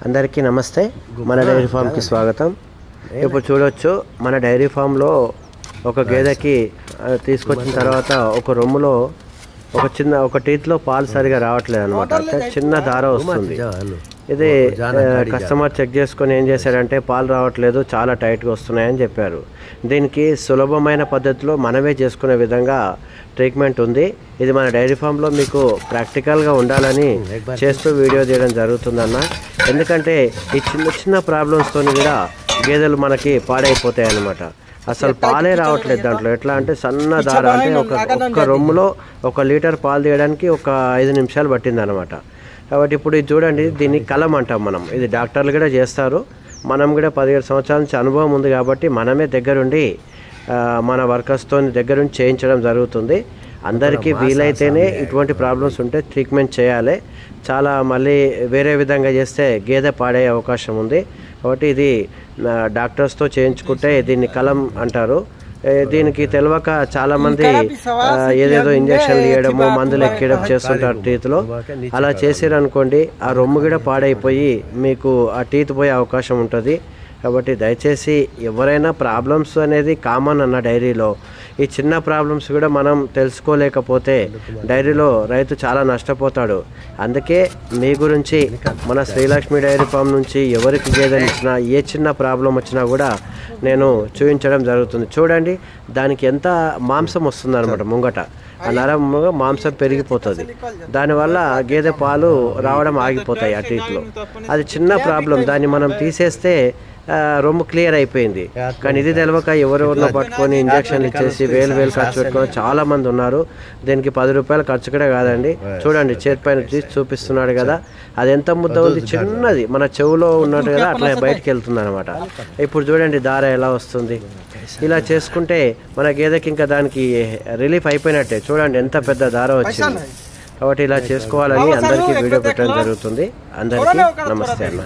అందరికీ నమస్తే మన డైరీ ఫామ్ కి స్వాగతం। ఇప్పుడు చూడొచ్చు మన డైరీ ఫామ్ లో ఒక గేదెకి తీసుకొచ్చిన తర్వాత ఒక రొమ్ములో ఒక టీత్ లో పాలు సరిగా రావట్లేదు అన్నమాట। చిన్న దార వస్తుంది। ఇది కస్టమర్ చెక్ చేసుకొని ఏం చేశారంటే పాలు రావట్లేదు, చాలా టైట్ గా వస్తున్నాయని చెప్పారు। దీనికి సులభమైన పద్ధతిలో మనమే చేసుకునే విధంగా ట్రీట్మెంట్ ఉంది। ఇది మన డైరీ ఫామ్ లో మీకు ప్రాక్టికల్ గా ఉండాలని చేస్తూ వీడియో తీయడం జరుగుతుందన్న। ఎందుకంటే ఈ చిన్న ప్రాబ్లమ్స్ తోని కూడా గేదెలు మనకి పాడైపోతాయి అన్నమాట। అసలు పాలే రావట్లేదు దాంట్లో। ఎట్లా అంటే సన్న దార, అంటే ఒక రొమ్ములో 1 లీటర్ పాలు తీయడానికి ఒక 5 నిమిషాలు పట్టింది అన్నమాట। కాబట్టి ఇప్పుడు ఇది చూడండి, దీన్ని కలం అంటాం మనం। ఇది డాక్టర్లు కూడా చేస్తారు, మనం కూడా 17 సంవత్సరాల నుంచి అనుభవం ఉంది కాబట్టి మనమే దగ్గరుండి మన వర్కర్స్తో దగ్గరుండి చేయించడం జరుగుతుంది। అందరికీ వీలైతేనే ఇటువంటి ప్రాబ్లమ్స్ ఉంటే ట్రీట్మెంట్ చేయాలి। చాలా మళ్ళీ వేరే విధంగా చేస్తే గేదె పాడే అవకాశం ఉంది। కాబట్టి ఇది డాక్టర్స్తో చేయించుకుంటే దీన్ని కలం అంటారు। దీనికి తెలియక చాలా మంది ఏదేదో ఇంజక్షన్లు ఇవ్వడము, మందులు ఎక్కడం చేస్తుంటారు టీత్లో। అలా చేసారనుకోండి ఆ రొమ్ము కూడా పాడైపోయి మీకు ఆ టీత్ పోయే అవకాశం ఉంటుంది। కాబట్టి దయచేసి ఎవరైనా ప్రాబ్లమ్స్ అనేది కామన్ అన్న డైరీలో, ఈ చిన్న ప్రాబ్లమ్స్ కూడా మనం తెలుసుకోలేకపోతే డైరీలో రైతు చాలా నష్టపోతాడు। అందుకే మీ గురించి మన శ్రీలక్ష్మి డైరీ ఫామ్ నుంచి ఎవరికి గేదెలు ఇచ్చినా ఏ చిన్న ప్రాబ్లం వచ్చినా కూడా నేను చూపించడం జరుగుతుంది। చూడండి దానికి ఎంత మాంసం వస్తుంది అనమాట, ముంగట ఆ నరంగా మాంసం పెరిగిపోతుంది, దానివల్ల గేదె పాలు రావడం ఆగిపోతాయి ఆ టీట్లో। అది చిన్న ప్రాబ్లం, దాన్ని మనం తీసేస్తే రొమ్ము క్లియర్ అయిపోయింది। కానీ ఇది తెలియక ఎవరెవరినో పట్టుకొని ఇంజక్షన్లు ఇచ్చేసి వేలు ఖర్చు పెట్టుకొని చాలా మంది ఉన్నారు। దీనికి 10 రూపాయలు ఖర్చు కూడా కాదండి। చూడండి చేతి పైన తీసి చూపిస్తున్నాడు కదా, అది ఎంత ముద్ద ఉంది, చిన్నది మన చెవులో ఉన్నట్టు కదా అట్లా బయటకు వెళ్తుంది అనమాట। ఇప్పుడు చూడండి దార ఎలా వస్తుంది। ఇలా చేసుకుంటే మన గేదెకి ఇంకా దానికి రిలీఫ్ అయిపోయినట్టే। చూడండి ఎంత పెద్ద దార వచ్చింది। కాబట్టి ఇలా చేసుకోవాలని అందరికీ వీడియో పెట్టడం జరుగుతుంది। అందరికీ నమస్తే అన్న।